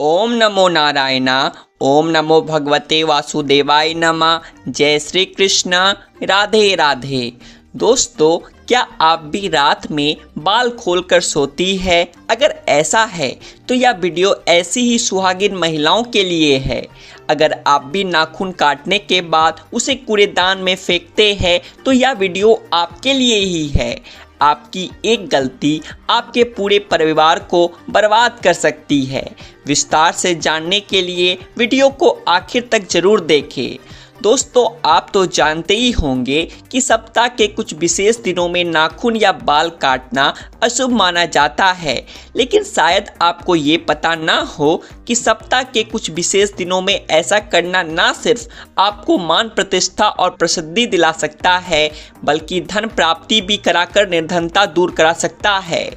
ओम नमो नारायणा। ओम नमो भगवते वासुदेवाय नमः। जय श्री कृष्ण। राधे राधे। दोस्तों, क्या आप भी रात में बाल खोलकर सोती है? अगर ऐसा है तो यह वीडियो ऐसी ही सुहागिन महिलाओं के लिए है। अगर आप भी नाखून काटने के बाद उसे कूड़ेदान में फेंकते हैं तो यह वीडियो आपके लिए ही है। आपकी एक गलती आपके पूरे परिवार को बर्बाद कर सकती है। विस्तार से जानने के लिए वीडियो को आखिर तक जरूर देखें। दोस्तों, आप तो जानते ही होंगे कि सप्ताह के कुछ विशेष दिनों में नाखून या बाल काटना अशुभ माना जाता है, लेकिन शायद आपको ये पता ना हो कि सप्ताह के कुछ विशेष दिनों में ऐसा करना ना सिर्फ आपको मान प्रतिष्ठा और प्रसिद्धि दिला सकता है, बल्कि धन प्राप्ति भी कराकर निर्धनता दूर करा सकता है।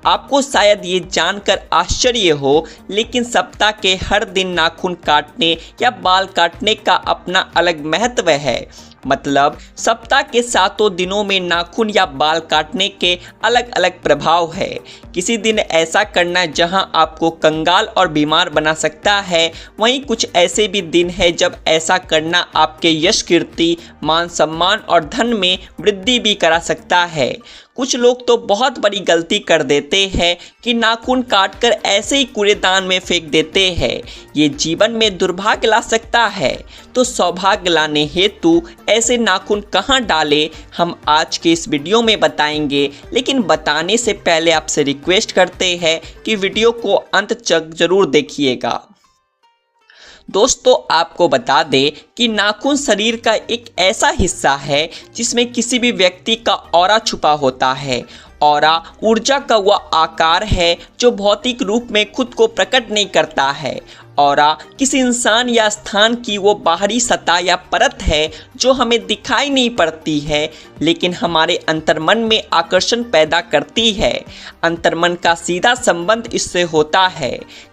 आपको शायद ये जानकर आश्चर्य हो, लेकिन सप्ताह के हर दिन नाखून काटने या बाल काटने का अपना अलग महत्व है। मतलब सप्ताह के 7 दिनों में नाखून या बाल काटने के अलग अलग प्रभाव है। किसी दिन ऐसा करना जहां आपको कंगाल और बीमार बना सकता है, वहीं कुछ ऐसे भी दिन है जब ऐसा करना आपके यश, कीर्ति, मान सम्मान और धन में वृद्धि भी करा सकता है। कुछ लोग तो बहुत बड़ी गलती कर देते हैं कि नाखून काटकर ऐसे ही कूड़ेदान में फेंक देते हैं। ये जीवन में दुर्भाग्य ला सकता है। तो सौभाग्य लाने हेतु ऐसे नाखून कहाँ डालें, हम आज के इस वीडियो में बताएंगे। लेकिन बताने से पहले आपसे रिक्वेस्ट करते हैं कि वीडियो को अंत तक जरूर देखिएगा। दोस्तों, आपको बता दें कि नाखून शरीर का एक ऐसा हिस्सा है जिसमें किसी भी व्यक्ति का ऑरा छुपा होता है। ऑरा ऊर्जा का वह आकार है जो भौतिक रूप में खुद को प्रकट नहीं करता है। ऑरा किसी इंसान या स्थान की वो बाहरी सतह या परत है जो हमें दिखाई नहीं पड़ती है, लेकिन हमारे अंतर्मन में आकर्षण पैदा करती है। अंतर्मन का सीधा संबंध इससे होता है।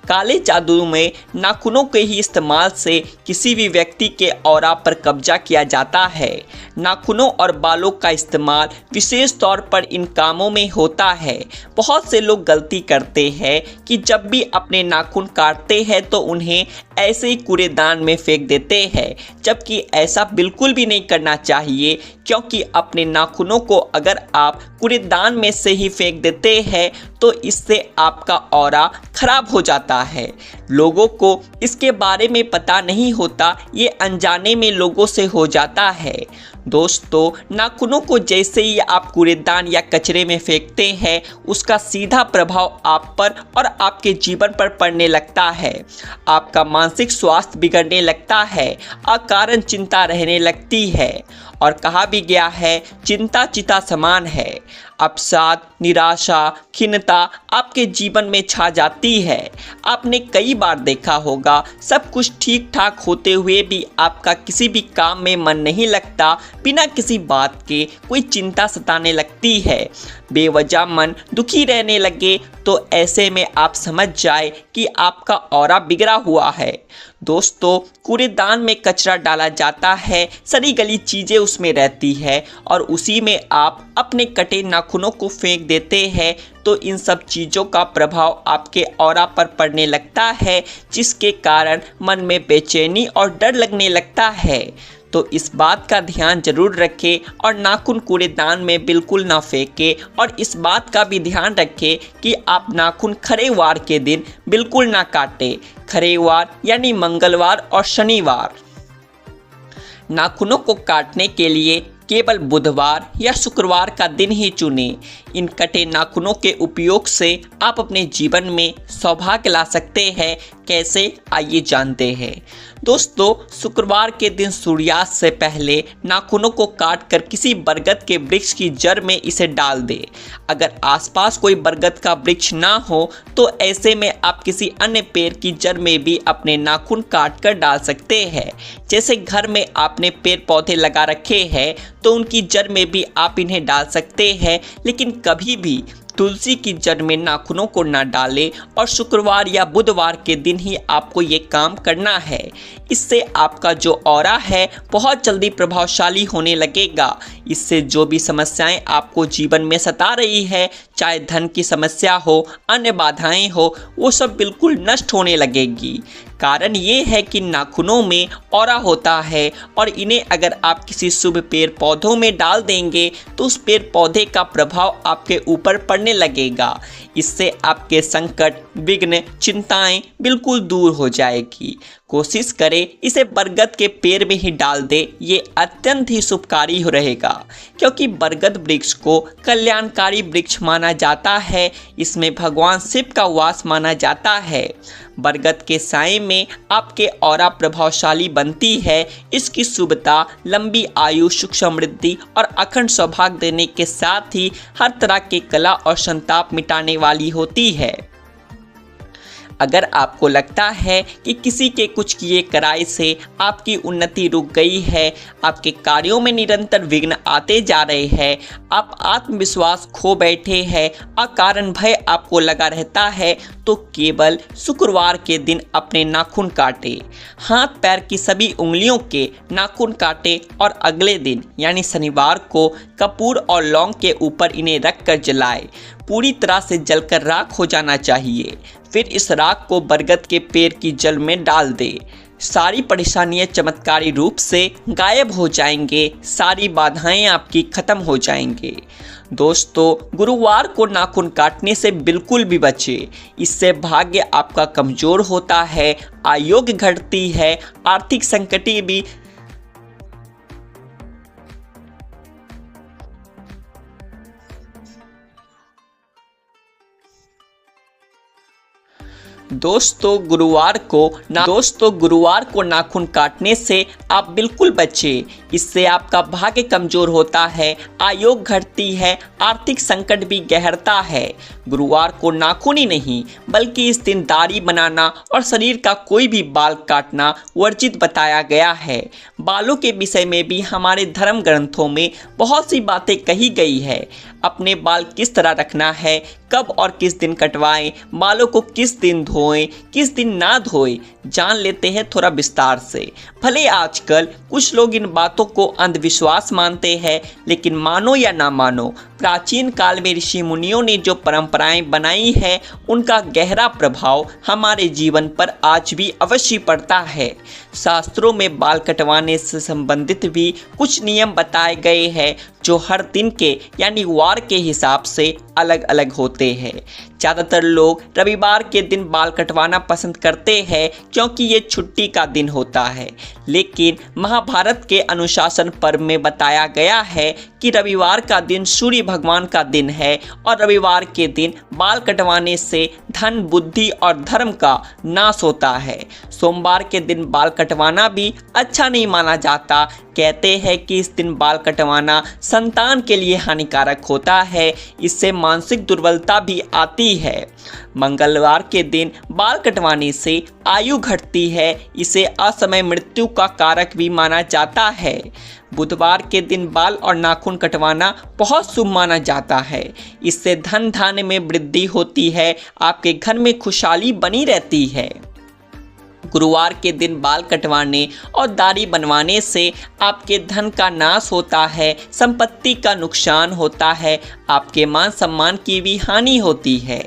काले जादू में नाखूनों के ही इस्तेमाल से किसी भी व्यक्ति के ऑरा पर कब्जा किया जाता है। नाखूनों और बालों का इस्तेमाल विशेष तौर पर इन कामों में होता है। बहुत से लोग गलती करते हैं कि जब भी अपने नाखून काटते हैं तो उन्हें ऐसे ही कूड़ेदान में फेंक देते हैं, जबकि ऐसा बिल्कुल भी नहीं करना चाहिए, क्योंकि अपने नाखूनों को अगर आप कूड़ेदान में से ही फेंक देते हैं तो इससे आपका ऑरा खराब हो जाता है। लोगों को इसके बारे में पता नहीं होता, ये अनजाने में लोगों से हो जाता है। दोस्तों, नाखूनों को जैसे ही आप कूड़ेदान या कचरे में फेंकते हैं, उसका सीधा प्रभाव आप पर और आपके जीवन पर पड़ने लगता है। आपका मानसिक स्वास्थ्य बिगड़ने लगता है, अकारण चिंता रहने लगती है। और कहा भी गया है, चिंता चिता समान है। अवसाद, निराशा, खिन्नता आपके जीवन में छा जाती है। आपने कई बार देखा होगा, सब कुछ ठीक ठाक होते हुए भी आपका किसी भी काम में मन नहीं लगता। बिना किसी बात के कोई चिंता सताने लगती है, बेवजह मन दुखी रहने लगे, तो ऐसे में आप समझ जाए कि आपका ऑरा बिगड़ा हुआ है। दोस्तों, कूड़ेदान में कचरा डाला जाता है, सड़ी गली चीज़ें उसमें रहती है और उसी में आप अपने कटे नाखूनों को फेंक देते हैं, तो इन सब चीज़ों का प्रभाव आपके ऑरा पर पड़ने लगता है, जिसके कारण मन में बेचैनी और डर लगने लगता है। तो इस बात का ध्यान जरूर रखें और नाखून कूड़ेदान में बिल्कुल ना फेंकें। और इस बात का भी ध्यान रखें कि आप नाखून खरे वार के दिन बिल्कुल ना काटें। खरे वार यानी मंगलवार और शनिवार। नाखूनों को काटने के लिए केवल बुधवार या शुक्रवार का दिन ही चुनें। इन कटे नाखूनों के उपयोग से आप अपने जीवन में सौभाग्य ला सकते हैं। कैसे, आइए जानते हैं। दोस्तों, शुक्रवार के दिन सूर्यास्त से पहले नाखूनों को काट कर किसी बरगद के वृक्ष की जड़ में इसे डाल दें। अगर आसपास कोई बरगद का वृक्ष ना हो तो ऐसे में आप किसी अन्य पेड़ की जड़ में भी अपने नाखून काट कर डाल सकते हैं। जैसे घर में आपने पेड़ पौधे लगा रखे हैं तो उनकी जड़ में भी आप इन्हें डाल सकते हैं, लेकिन कभी भी तुलसी की जड़ में नाखूनों को ना डालें और शुक्रवार या बुधवार के दिन ही आपको ये काम करना है। इससे आपका जो ऑरा है बहुत जल्दी प्रभावशाली होने लगेगा। इससे जो भी समस्याएं आपको जीवन में सता रही है, चाहे धन की समस्या हो, अन्य बाधाएं हो, वो सब बिल्कुल नष्ट होने लगेगी। कारण ये है कि नाखूनों में ऑरा होता है और इन्हें अगर आप किसी शुभ पेड़ पौधों में डाल देंगे तो उस पेड़ पौधे का प्रभाव आपके ऊपर पड़ने लगेगा। इससे आपके संकट, विघ्न, चिंताएं बिल्कुल दूर हो जाएगी। कोशिश करें इसे बरगद के पेड़ में ही डाल दे, ये अत्यंत ही शुभकारी रहेगा, क्योंकि बरगद वृक्ष को कल्याणकारी वृक्ष माना जाता है। इसमें भगवान शिव का वास माना जाता है। बरगद के साए में आपके ऑरा प्रभावशाली बनती है। इसकी शुभता लंबी आयु, सुख, समृद्धि और अखंड सौभाग्य देने के साथ ही हर तरह के कला और संताप मिटाने वाली होती है। अगर आपको लगता है कि किसी के कुछ किए कराए से आपकी उन्नति रुक गई है, आपके कार्यों में निरंतर विघ्न आते जा रहे हैं, आप आत्मविश्वास खो बैठे हैं, अकारण भय आपको लगा रहता है, तो केवल शुक्रवार के दिन अपने नाखून काटे, हाथ पैर की सभी उंगलियों के नाखून काटे और अगले दिन यानी शनिवार को कपूर और लौंग के ऊपर इन्हें रखकर जलाए। पूरी तरह से जलकर राख हो जाना चाहिए। फिर इस राख को बरगद के पेड़ की जल में डाल दे। सारी परेशानियां चमत्कारी रूप से गायब हो जाएंगे, सारी बाधाएं आपकी खत्म हो जाएंगे। दोस्तों, गुरुवार को नाखून काटने से बिल्कुल भी बचे। इससे भाग्य आपका कमजोर होता है, आयोग घटती है, आर्थिक संकट भी दोस्तों गुरुवार को नाखून काटने से आप बिल्कुल बचें। इससे आपका भाग्य कमजोर होता है, आयोग घटती है, आर्थिक संकट भी गहरता है। गुरुवार को नाखून ही नहीं बल्कि इस दिन दाढ़ी बनाना और शरीर का कोई भी बाल काटना वर्जित बताया गया है। बालों के विषय में भी हमारे धर्म ग्रंथों में बहुत सी बातें कही गई है। अपने बाल किस तरह रखना है, कब और किस दिन कटवाएं, बालों को किस दिन धोएं, किस दिन ना धोएं, जान लेते हैं थोड़ा विस्तार से। भले आजकल कुछ लोग इन बातों को अंधविश्वास मानते हैं, लेकिन मानो या ना मानो, प्राचीन काल में ऋषि मुनियों ने जो परंपराएं बनाई है उनका गहरा प्रभाव हमारे जीवन पर आज भी अवश्य पड़ता है। शास्त्रों में बाल कटवाने से संबंधित भी कुछ नियम बताए गए हैं जो हर दिन के यानी वार के हिसाब से अलग अलग होते हैं। ज़्यादातर लोग रविवार के दिन बाल कटवाना पसंद करते हैं क्योंकि ये छुट्टी का दिन होता है, लेकिन महाभारत के अनुशासन पर्व में बताया गया है कि रविवार का दिन सूर्य भगवान का दिन है और रविवार के दिन बाल कटवाने से धन, बुद्धि और धर्म का नाश होता है। सोमवार के दिन बाल कटवाना भी अच्छा नहीं माना जाता। कहते हैं कि इस दिन बाल कटवाना संतान के लिए हानिकारक होता है, इससे मानसिक दुर्बलता भी आती है। मंगलवार के दिन बाल कटवाने से आयु घटती है, इसे असमय मृत्यु का कारक भी माना जाता है। बुधवार के दिन बाल और नाखून कटवाना बहुत शुभ माना जाता है, इससे धन धान्य में वृद्धि होती है, आपके घर में खुशहाली बनी रहती है। गुरुवार के दिन बाल कटवाने और दाढ़ी बनवाने से आपके धन का नाश होता है, संपत्ति का नुकसान होता है, आपके मान सम्मान की भी हानि होती है।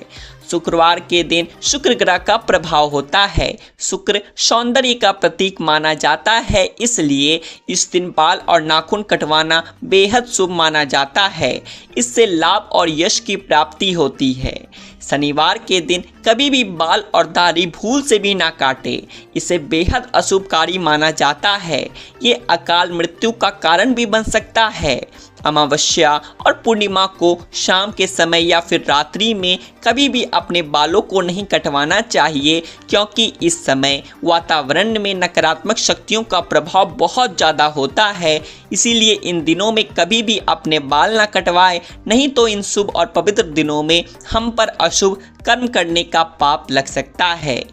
शुक्रवार के दिन शुक्र ग्रह का प्रभाव होता है। शुक्र सौंदर्य का प्रतीक माना जाता है, इसलिए इस दिन बाल और नाखून कटवाना बेहद शुभ माना जाता है। इससे लाभ और यश की प्राप्ति होती है। शनिवार के दिन कभी भी बाल और दाढ़ी भूल से भी ना काटे, इसे बेहद अशुभकारी माना जाता है। ये अकाल मृत्यु का कारण भी बन सकता है। अमावस्या और पूर्णिमा को शाम के समय या फिर रात्रि में कभी भी अपने बालों को नहीं कटवाना चाहिए, क्योंकि इस समय वातावरण में नकारात्मक शक्तियों का प्रभाव बहुत ज़्यादा होता है। इसीलिए इन दिनों में कभी भी अपने बाल ना कटवाएं, नहीं तो इन शुभ और पवित्र दिनों में हम पर अशुभ कर्म करने का पाप लग सकता है।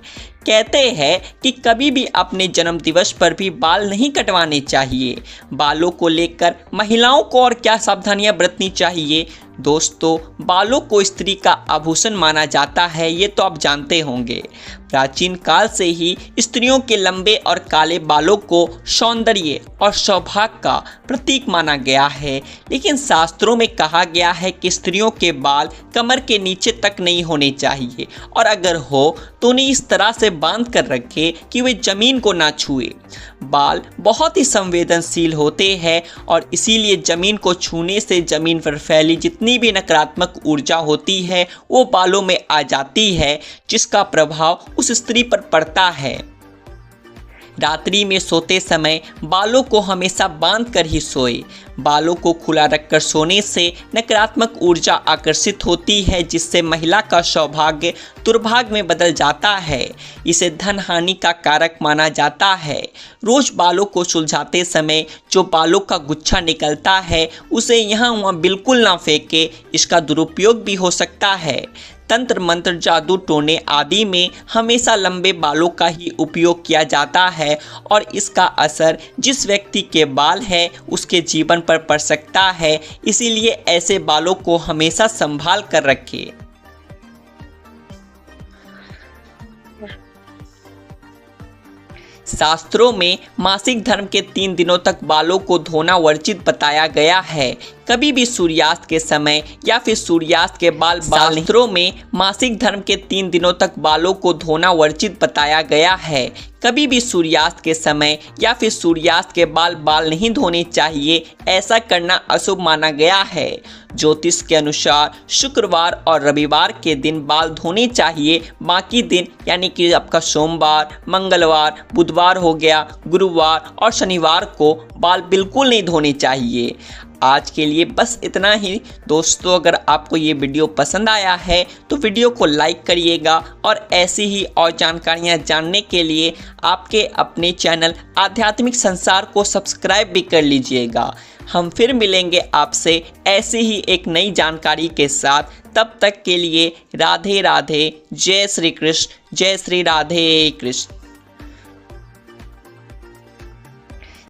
कहते हैं कि कभी भी अपने जन्म दिवस पर भी बाल नहीं कटवाने चाहिए। बालों को लेकर महिलाओं को और क्या सावधानियां बरतनी चाहिए? दोस्तों, बालों को स्त्री का आभूषण माना जाता है, ये तो आप जानते होंगे। प्राचीन काल से ही स्त्रियों के लंबे और काले बालों को सौंदर्य और सौभाग्य का प्रतीक माना गया है। लेकिन शास्त्रों में कहा गया है कि स्त्रियों के बाल कमर के नीचे तक नहीं होने चाहिए, और अगर हो तो उन्हें इस तरह से बांध कर रखे कि वे जमीन को ना छुए। बाल बहुत ही संवेदनशील होते हैं और इसीलिए जमीन को छूने से जमीन पर फैली जितनी भी नकारात्मक ऊर्जा होती है वो बालों में आ जाती है, जिसका प्रभाव उस स्त्री पर पड़ता है। रात्रि में सोते समय बालों को हमेशा बांध कर ही सोए। बालों को खुला रखकर सोने से नकारात्मक ऊर्जा आकर्षित होती है, जिससे महिला का सौभाग्य दुर्भाग्य में बदल जाता है। इसे धन हानि का कारक माना जाता है। रोज बालों को सुलझाते समय जो बालों का गुच्छा निकलता है उसे यहाँ वहाँ बिल्कुल ना फेंके, इसका दुरुपयोग भी हो सकता है। तंत्र मंत्र, जादू टोने आदि में हमेशा लंबे बालों का ही उपयोग किया जाता है और इसका असर जिस व्यक्ति के बाल है उसके जीवन पर पड़ सकता है। इसीलिए ऐसे बालों को हमेशा संभाल कर रखें। शास्त्रों में मासिक धर्म के 3 दिनों तक बालों को धोना वर्जित बताया गया है। कभी भी सूर्यास्त के समय या फिर सूर्यास्त के बाल शास्त्रों में मासिक धर्म के 3 दिनों तक बालों को धोना वर्जित बताया गया है। कभी भी सूर्यास्त के समय या फिर सूर्यास्त के बाल नहीं धोने चाहिए, ऐसा करना अशुभ माना गया है। ज्योतिष के अनुसार शुक्रवार और रविवार के दिन बाल धोने चाहिए। बाकी दिन यानी कि आपका सोमवार, मंगलवार, बुधवार हो गया, गुरुवार और शनिवार को बाल बिल्कुल नहीं धोने चाहिए। आज के लिए बस इतना ही दोस्तों। अगर आपको ये वीडियो पसंद आया है तो वीडियो को लाइक करिएगा और ऐसी ही और जानकारियाँ जानने के लिए आपके अपने चैनल आध्यात्मिक संसार को सब्सक्राइब भी कर लीजिएगा। हम फिर मिलेंगे आपसे ऐसे ही एक नई जानकारी के साथ। तब तक के लिए राधे राधे, जय श्री कृष्ण, जय श्री राधे कृष्ण।